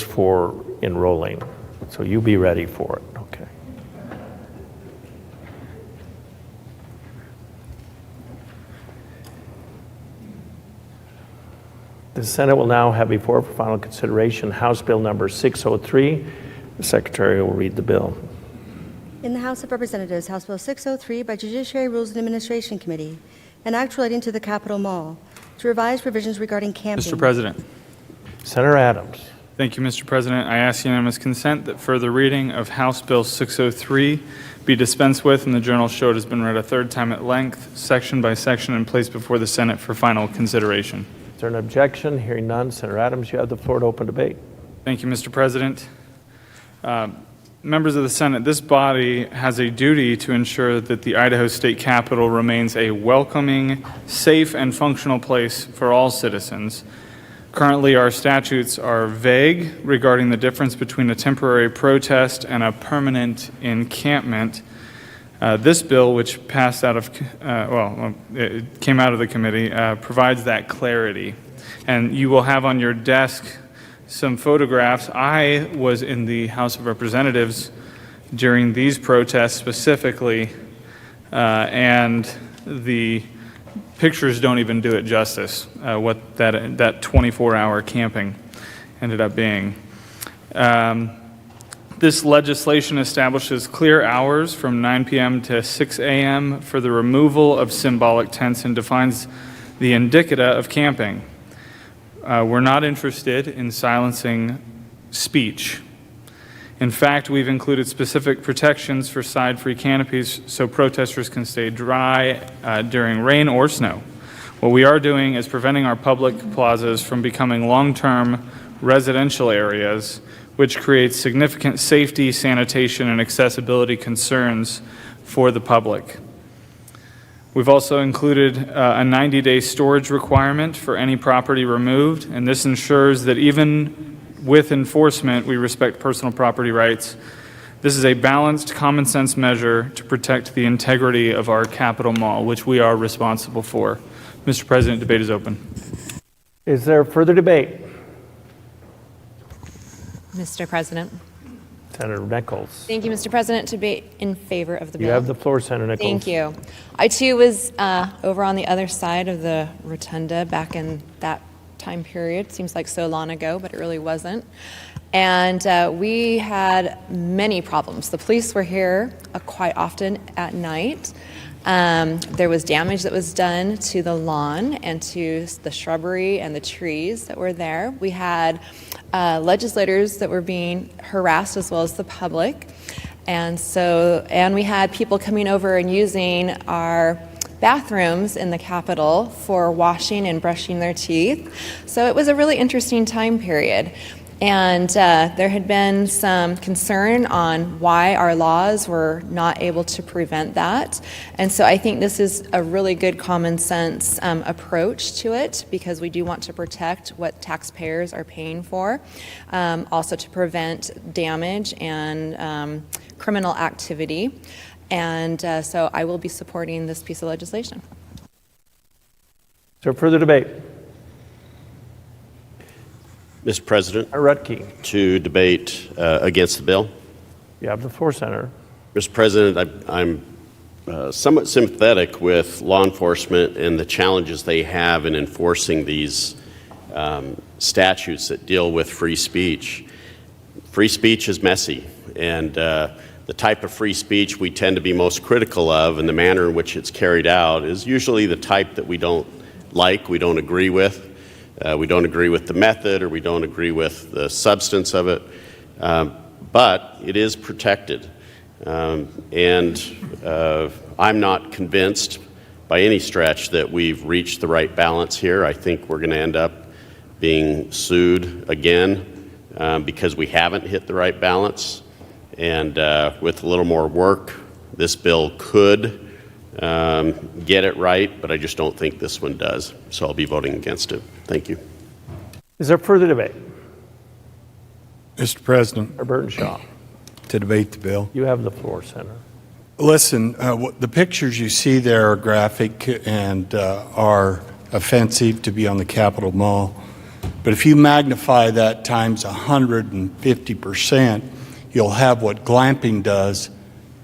for enrolling. So you be ready for it. Okay. The Senate will now have before it for final consideration House Bill number 603. The Secretary will read the bill. In the House of Representatives, House Bill 603 by Judiciary Rules and Administration Committee, an act relating to the Capitol Mall to revise provisions regarding camping. Mr. President. Senator Adams. Thank you, Mr. President. I ask unanimous consent that further reading of House Bill 603 be dispensed with, and the Journal show it has been read a third time at length, section by section, and placed before the Senate for final consideration. Is there an objection? Hearing none. Senator Adams, you have the floor to open debate. Thank you, Mr. President. Members of the Senate, this body has a duty to ensure that the Idaho State Capitol remains a welcoming, safe, and functional place for all citizens. Currently, our statutes are vague regarding the difference between a temporary protest and a permanent encampment. This bill, which passed out of, it came out of the committee, provides that clarity. And you will have on your desk some photographs. I was in the House of Representatives during these protests specifically, and the pictures don't even do it justice, what that 24-hour camping ended up being. This legislation establishes clear hours from 9 p.m. to 6 a.m. for the removal of symbolic tents and defines the indicata of camping. We're not interested in silencing speech. In fact, we've included specific protections for side-free canopies so protesters can stay dry during rain or snow. What we are doing is preventing our public plazas from becoming long-term residential areas, which creates significant safety, sanitation, and accessibility concerns for the public. We've also included a 90-day storage requirement for any property removed, and this ensures that even with enforcement, we respect personal property rights. This is a balanced, common-sense measure to protect the integrity of our Capitol Mall, which we are responsible for. Mr. President, debate is open. Is there further debate? Mr. President. Senator Nichols. Thank you, Mr. President. Debate in favor of the bill. You have the floor, Senator Nichols. Thank you. I, too, was over on the other side of the rotunda back in that time period. Seems like so long ago, but it really wasn't. And we had many problems. The police were here quite often at night. There was damage that was done to the lawn and to the shrubbery and the trees that were there. We had legislators that were being harassed as well as the public. And we had people coming over and using our bathrooms in the Capitol for washing and brushing their teeth. So it was a really interesting time period. And there had been some concern on why our laws were not able to prevent that. And so I think this is a really good common sense approach to it, because we do want to protect what taxpayers are paying for, also to prevent damage and criminal activity. And so I will be supporting this piece of legislation. Is there further debate? Mr. President, Rutke. to debate against the bill. You have the floor, Senator. Mr. President, I'm somewhat sympathetic with law enforcement and the challenges they have in enforcing these statutes that deal with free speech. Free speech is messy, and the type of free speech we tend to be most critical of and the manner in which it's carried out is usually the type that we don't like, we don't agree with. We don't agree with the method, or we don't agree with the substance of it, but it is protected. And I'm not convinced by any stretch that we've reached the right balance here. I think we're going to end up being sued again because we haven't hit the right balance. And with a little more work, this bill could get it right, but I just don't think this one does. So I'll be voting against it. Thank you. Is there further debate? Mr. President, Burton Shaw. to debate the bill. You have the floor, Senator. Listen, the pictures you see there are graphic and are offensive to be on the Capitol Mall. But if you magnify that times 150%, you'll have what glamping does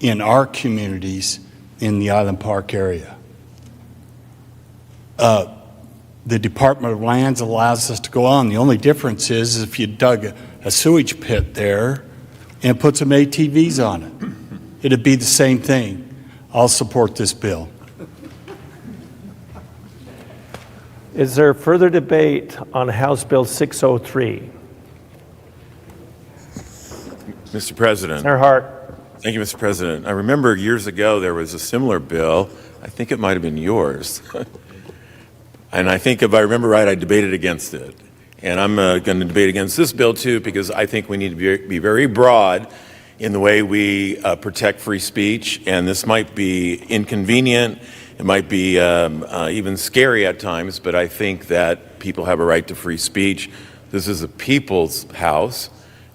in our communities in the Island Park area. The Department of Lands allows us to go on. The only difference is if you dug a sewage pit there and put some ATVs on it, it'd be the same thing. I'll support this bill. Is there further debate on House Bill 603? Mr. President. Senator Hart. Thank you, Mr. President. I remember years ago there was a similar bill. I think it might have been yours. And I think if I remember right, I debated against it. And I'm going to debate against this bill too, because I think we need to be very broad in the way we protect free speech. And this might be inconvenient. It might be even scary at times, but I think that people have a right to free speech. This is a people's house.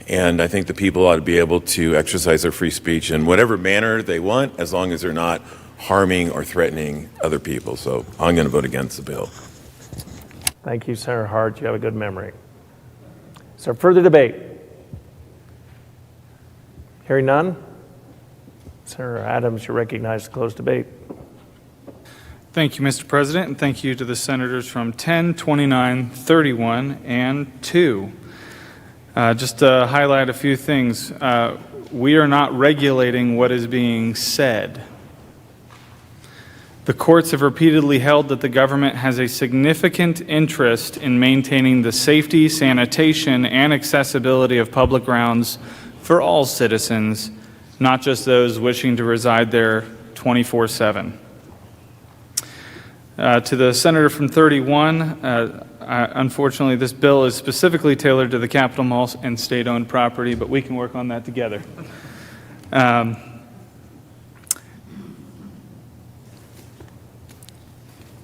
And I think the people ought to be able to exercise their free speech in whatever manner they want, as long as they're not harming or threatening other people. So I'm going to vote against the bill. Thank you, Senator Hart. You have a good memory. Is there further debate? Hearing none. Senator Adams, you're recognized to close debate. Thank you, Mr. President, and thank you to the senators from 10, 29, 31, and 2. Just to highlight a few things, we are not regulating what is being said. The courts have repeatedly held that the government has a significant interest in maintaining the safety, sanitation, and accessibility of public grounds for all citizens, not just those wishing to reside there 24/7. To the senator from 31, unfortunately, this bill is specifically tailored to the Capitol Mall and state-owned property, but we can work on that together.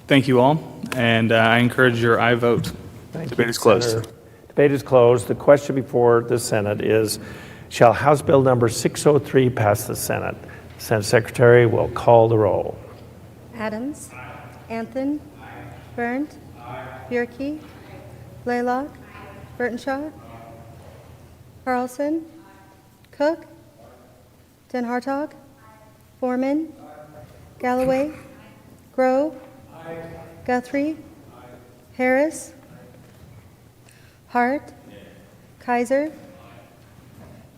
Thank you all, and I encourage your aye vote. Debate is closed. Debate is closed. The question before the Senate is, shall House Bill number 603 pass the Senate? The Senate Secretary will call the roll. Adams. Anthony. Berndt. Bierke. Blaylock. Burtonshaw. Carlson. Cook. Den Hartog. Foreman. Galloway. Grove. Guthrie. Harris. Hart. Kaiser.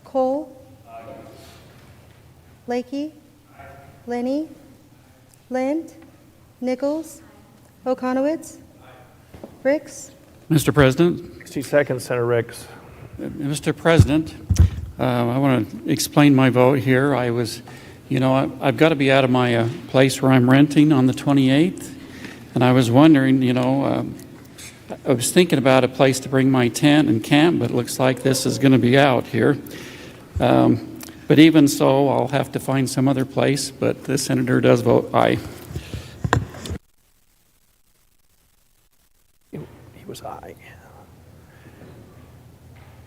Cole. Lakey. Lenny. Lind. Nichols. Okonowitz. Ricks. Mr. President, 60 seconds, Senator Ricks. Mr. President, I want to explain my vote here. I've got to be out of my place where I'm renting on the 28th, and I was wondering, I was thinking about a place to bring my tent and camp, but it looks like this is going to be out here. But even so, I'll have to find some other place, but the senator does vote aye. He was aye.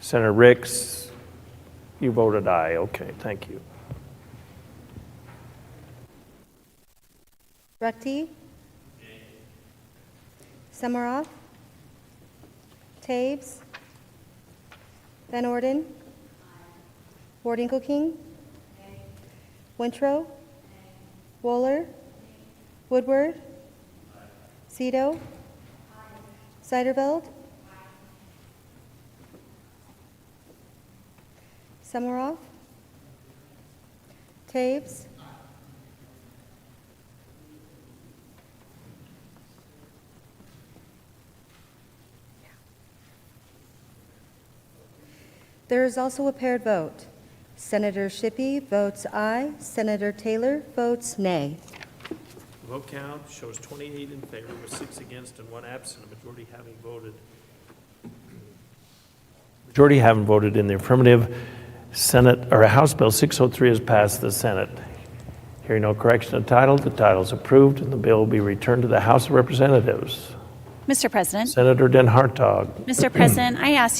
Senator Ricks, you voted aye. Okay, thank you. Ruckte. Samaroff. Tabes. Van Orden. Ward-Inkelking. Wintrow. Wohler. Woodward. Cito. Seiderveld. Samaroff. Tabes. There is also a paired vote. Senator Shippey votes aye. Senator Taylor votes nay. The vote count shows 28 in favor with 6 against and 1 absent, a majority having voted in the affirmative. House Bill 603 has passed the Senate. Hearing no correction of title, the title is approved and the bill will be returned to the House of Representatives. Mr. President. Senator Den Hartog. Mr. President, I ask